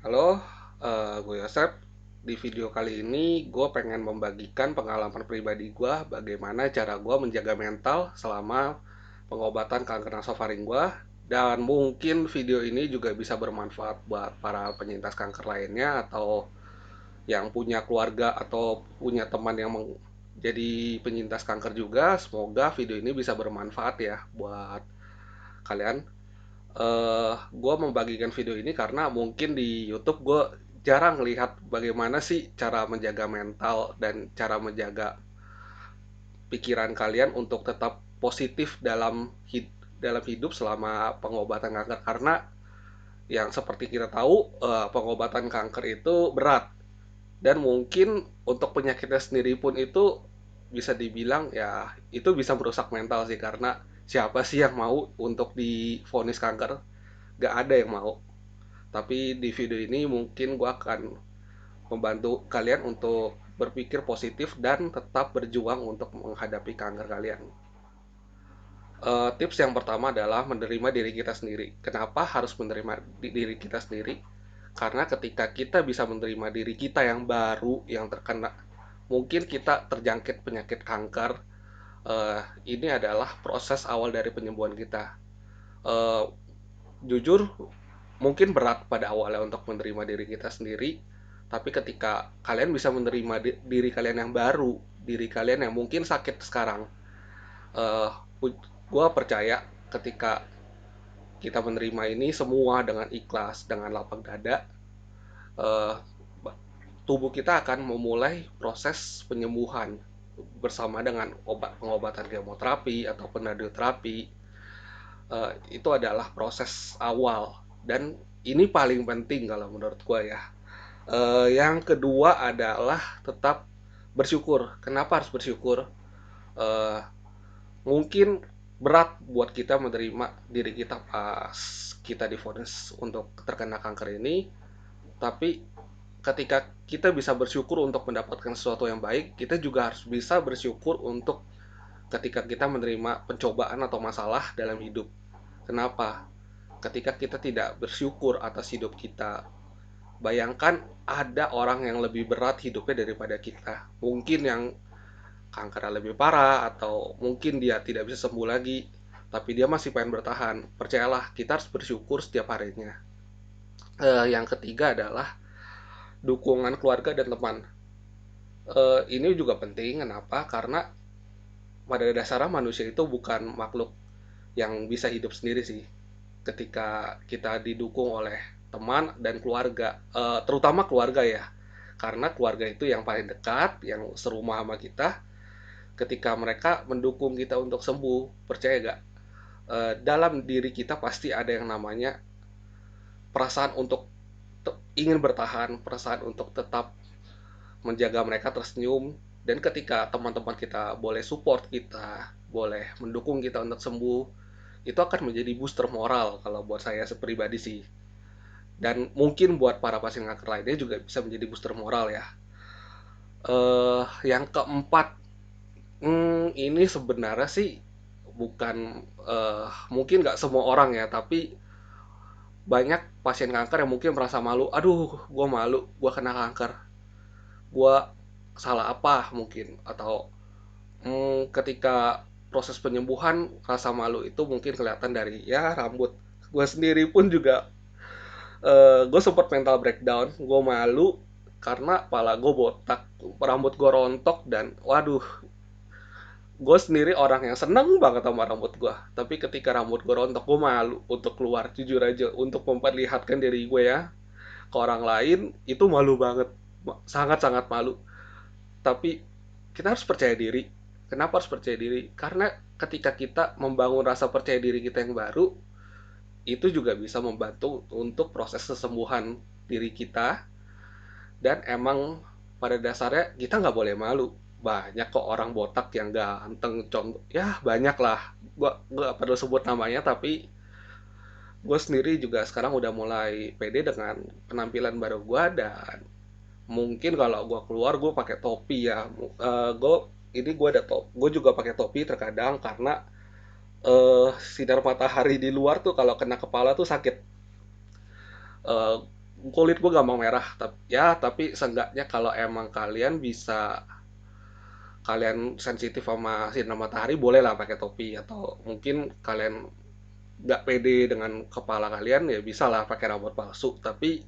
Halo, gue Yosep. Di video kali ini gue pengen membagikan pengalaman pribadi gue bagaimana cara gue menjaga mental selama pengobatan kanker nasofaring gue. Dan mungkin video ini juga bisa bermanfaat buat para penyintas kanker lainnya atau yang punya keluarga atau punya teman yang jadi penyintas kanker juga. Semoga video ini bisa bermanfaat ya buat kalian. Gue membagikan video ini karena mungkin di YouTube gue jarang lihat bagaimana sih cara menjaga mental dan cara menjaga pikiran kalian untuk tetap positif dalam hidup selama pengobatan kanker, karena yang seperti kita tahu, pengobatan kanker itu berat dan mungkin untuk penyakitnya sendiri pun itu bisa dibilang ya itu bisa merusak mental sih, karena siapa sih yang mau untuk divonis kanker? Gak ada yang mau. Tapi di video ini mungkin gue akan membantu kalian untuk berpikir positif dan tetap berjuang untuk menghadapi kanker kalian. Tips yang pertama adalah menerima diri kita sendiri. Kenapa harus menerima diri kita sendiri? Karena ketika kita bisa menerima diri kita yang baru, yang terkena, mungkin kita terjangkit penyakit kanker, ini adalah proses awal dari penyembuhan kita. Eh, Jujur, mungkin berat pada awalnya untuk menerima diri kita sendiri, tapi ketika kalian bisa menerima diri kalian yang baru, diri kalian yang mungkin sakit sekarang, uh, gue percaya ketika kita menerima ini semua dengan ikhlas, dengan lapang dada, uh, tubuh kita akan memulai proses penyembuhan bersama dengan pengobatan kemoterapi atau radioterapi. Itu adalah proses awal dan ini paling penting kalau menurut gue ya. Yang kedua adalah tetap bersyukur. Kenapa harus bersyukur? Uh, Mungkin berat buat kita menerima diri kita pas kita divonis untuk terkena kanker ini, tapi ketika kita bisa bersyukur untuk mendapatkan sesuatu yang baik, kita juga harus bisa bersyukur untuk ketika kita menerima pencobaan atau masalah dalam hidup. Kenapa? Ketika kita tidak bersyukur atas hidup kita, bayangkan ada orang yang lebih berat hidupnya daripada kita. Mungkin yang kankernya lebih parah atau mungkin dia tidak bisa sembuh lagi, tapi dia masih pengen bertahan. Percayalah, kita harus bersyukur setiap harinya. Yang ketiga adalah dukungan keluarga dan teman. Ini juga penting. Kenapa? Karena pada dasarnya manusia itu bukan makhluk yang bisa hidup sendiri sih. Ketika kita didukung oleh teman dan keluarga, terutama keluarga ya, karena keluarga itu yang paling dekat, yang serumah sama kita. Ketika mereka mendukung kita untuk sembuh, percaya gak, dalam diri kita pasti ada yang namanya perasaan untuk ingin bertahan, perasaan untuk tetap menjaga mereka tersenyum. Dan ketika teman-teman kita boleh support kita, boleh mendukung kita untuk sembuh, itu akan menjadi booster moral kalau buat saya pribadi sih. Dan mungkin buat para pasien kanker lainnya juga bisa menjadi booster moral ya. Yang keempat, ini sebenarnya sih bukan, mungkin nggak semua orang ya, tapi banyak pasien kanker yang mungkin merasa malu. Aduh, gue malu, gue kena kanker. Gue salah apa mungkin? Atau ketika proses penyembuhan, rasa malu itu mungkin kelihatan dari ya rambut. Gue sendiri pun juga, gue sempat mental breakdown. Gue malu karena pala gue botak, rambut gue rontok, dan waduh, gue sendiri orang yang seneng banget sama rambut gue, tapi ketika rambut gue rontok gue malu untuk keluar, jujur aja, untuk memperlihatkan diri gue ya ke orang lain. Itu malu banget, sangat sangat malu. Tapi kita harus percaya diri. Kenapa harus percaya diri? Karena ketika kita membangun rasa percaya diri kita yang baru, itu juga bisa membantu untuk proses kesembuhan diri kita. Dan emang pada dasarnya kita nggak boleh malu. Banyak kok orang botak yang ganteng, contoh ya banyak lah. Gua nggak perlu sebut namanya, tapi gue sendiri juga sekarang udah mulai pede dengan penampilan baru gue. Dan mungkin kalau gue keluar gue pakai topi ya. Gue ini gue ada top, gue juga pakai topi terkadang karena sinar matahari di luar tuh kalau kena kepala tuh sakit. kulit gue gampang merah, tapi seenggaknya kalau emang kalian sensitif sama sinar matahari, boleh lah pakai topi, atau mungkin kalian nggak pede dengan kepala kalian, ya bisa lah pakai rambut palsu. Tapi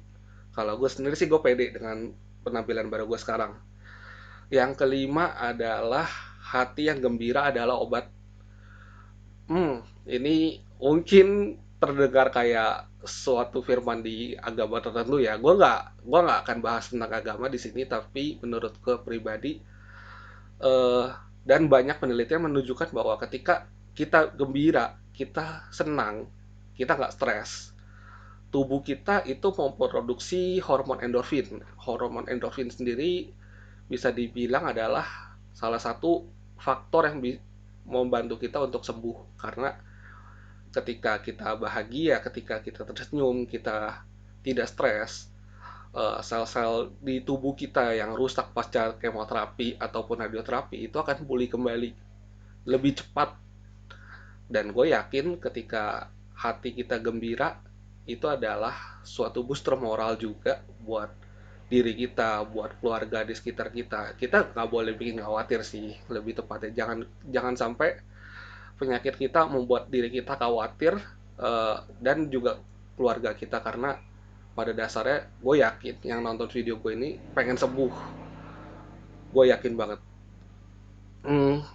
kalau gue sendiri sih gue pede dengan penampilan baru gue sekarang. Yang kelima adalah hati yang gembira adalah obat. Ini mungkin terdengar kayak suatu firman di agama tertentu ya. Gua nggak akan bahas tentang agama di sini, tapi menurut gue pribadi, eh, dan banyak penelitian menunjukkan bahwa ketika kita gembira, kita senang, kita nggak stres, tubuh kita itu memproduksi hormon endorfin. Hormon endorfin sendiri bisa dibilang adalah salah satu faktor yang membantu kita untuk sembuh, karena ketika kita bahagia, ketika kita tersenyum, kita tidak stres, sel-sel di tubuh kita yang rusak pasca kemoterapi ataupun radioterapi itu akan pulih kembali lebih cepat. Dan gue yakin ketika hati kita gembira, itu adalah suatu booster moral juga buat diri kita, buat keluarga di sekitar kita. Kita nggak boleh bikin khawatir sih, lebih tepatnya. Jangan sampai penyakit kita membuat diri kita khawatir, dan juga keluarga kita, karena pada dasarnya gue yakin yang nonton video gue ini pengen sembuh. Gue yakin banget.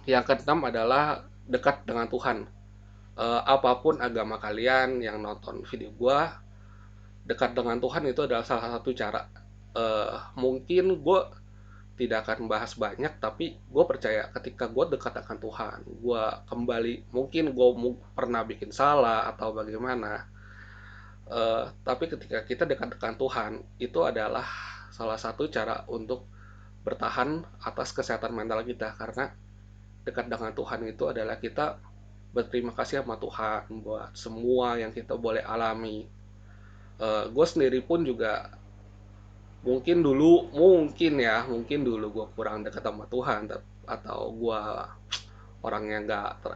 Yang keenam adalah dekat dengan Tuhan. Apapun agama kalian yang nonton video gue, dekat dengan Tuhan itu adalah salah satu cara. Mungkin gue tidak akan membahas banyak, tapi gue percaya ketika gue dekat dengan Tuhan, gue kembali, mungkin gue pernah bikin salah atau bagaimana, tapi ketika kita dekat dengan Tuhan, itu adalah salah satu cara untuk bertahan atas kesehatan mental kita, karena dekat dengan Tuhan itu adalah kita berterima kasih sama Tuhan buat semua yang kita boleh alami. Gue sendiri pun juga mungkin dulu gue kurang dekat sama Tuhan, atau gue orang yang nggak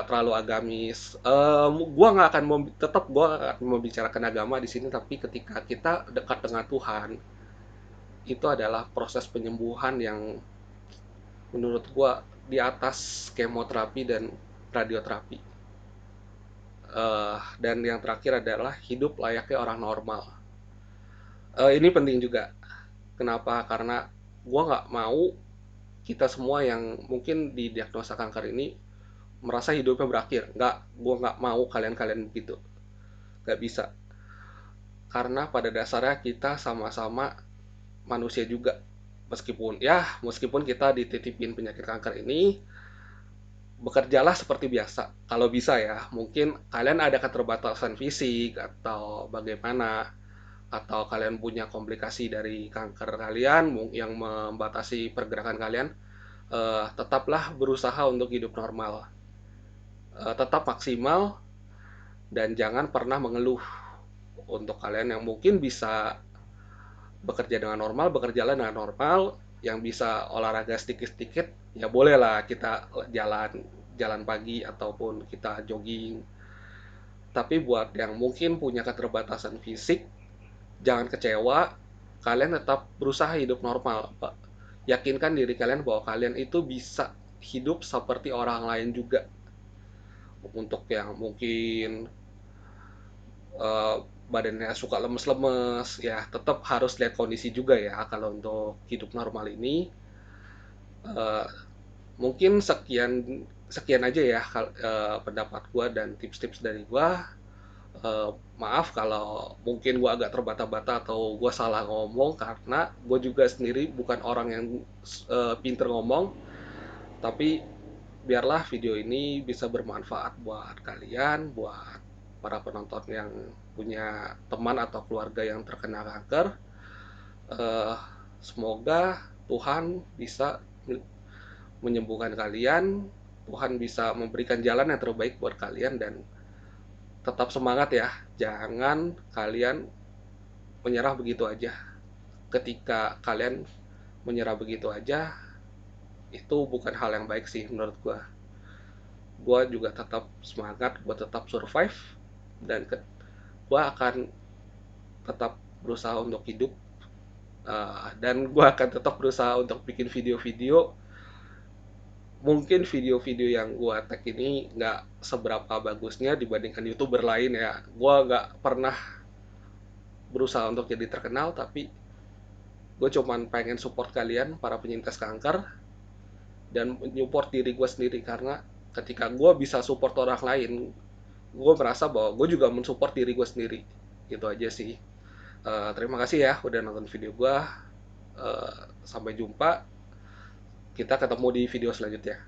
terlalu agamis. Gue akan membicarakan agama di sini, tapi ketika kita dekat dengan Tuhan, itu adalah proses penyembuhan yang menurut gue di atas kemoterapi dan radioterapi. Dan yang terakhir adalah hidup layaknya orang normal. Ini penting juga. Kenapa? Karena gue nggak mau kita semua yang mungkin didiagnosa kanker ini merasa hidupnya berakhir. Nggak, gue nggak mau kalian-kalian begitu. Nggak bisa. Karena pada dasarnya kita sama-sama manusia juga. Meskipun kita dititipin penyakit kanker ini, bekerjalah seperti biasa. Kalau bisa ya, mungkin kalian ada keterbatasan fisik atau bagaimana, atau kalian punya komplikasi dari kanker kalian yang membatasi pergerakan kalian, tetaplah berusaha untuk hidup normal. Tetap maksimal dan jangan pernah mengeluh. Untuk kalian yang mungkin bisa bekerja dengan normal, bekerjalah dengan normal. Yang bisa olahraga sedikit-sedikit, ya bolehlah kita jalan jalan pagi ataupun kita jogging. Tapi buat yang mungkin punya keterbatasan fisik, jangan kecewa. Kalian tetap berusaha hidup normal, Pak. Yakinkan diri kalian bahwa kalian itu bisa hidup seperti orang lain juga. Untuk yang mungkin eh, badannya suka lemes-lemes, ya tetap harus lihat kondisi juga ya. Kalau untuk hidup normal ini, eh, mungkin sekian sekian aja ya, pendapat gua dan tips-tips dari gua. Maaf kalau mungkin gua agak terbata-bata atau gua salah ngomong, karena gua juga sendiri bukan orang yang pinter ngomong. Tapi biarlah video ini bisa bermanfaat buat kalian, buat para penonton yang punya teman atau keluarga yang terkena kanker. Eh, Semoga Tuhan bisa menyembuhkan kalian, Tuhan bisa memberikan jalan yang terbaik buat kalian, dan tetap semangat ya. Jangan kalian menyerah begitu aja. Ketika kalian menyerah begitu aja, itu bukan hal yang baik sih menurut gua. Gua juga tetap semangat, gua tetap survive, dan gua akan tetap berusaha untuk hidup, dan gue akan tetap berusaha untuk bikin video-video. Mungkin video-video yang gue tag ini nggak seberapa bagusnya dibandingkan youtuber lain ya. Gue nggak pernah berusaha untuk jadi terkenal, tapi gue cuman pengen support kalian para penyintas kanker dan support diri gue sendiri, karena ketika gue bisa support orang lain, gue merasa bahwa gue juga mensupport diri gue sendiri. Gitu aja sih. Terima kasih ya udah nonton video gue. Sampai jumpa, kita ketemu di video selanjutnya.